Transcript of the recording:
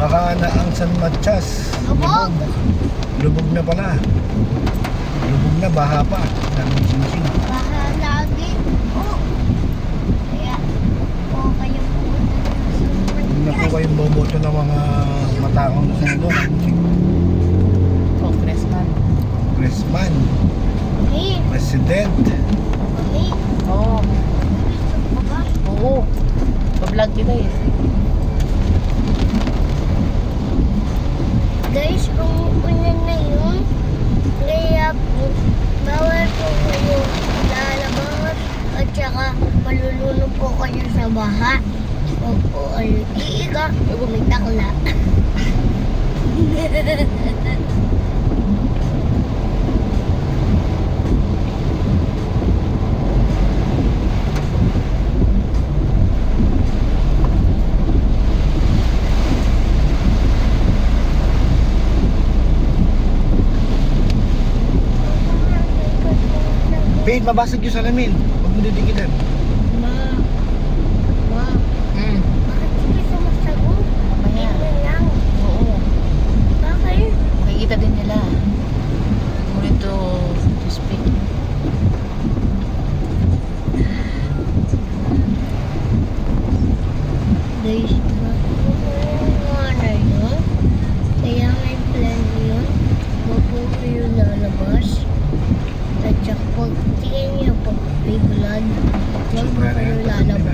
Baka na ang San Matias. Lubog. Lubog na pala. Lubog na, baha pa. Daming singsing. Baha lagi. Oh. Kaya, kayo pumunta na sa Huwag na po kayong boboto ng mga mataong na senador. Congressman. Congressman, Mami. President. Mami. Oo. Baba. Oo. Pa-vlog kita eh. Guys, umuulan na yun. Kaya po, bawal po kayo lalabas at saka malulunod po kayo sa baha. O iiga, may takla. Paid, mabasag yung salamin. Huwag mo didikitan. Ma, ma, Hmm. bakit sige sumasagot? Mamaya. Tingnan lang. Oo. Bakit? Makikita din nila. Ngunit to speak. Guys, mga na yun. Kaya may plan yun. Huwag po kayo lalabas. At saka pag tingin niyo pag may blood, huwag po kayo lalabas.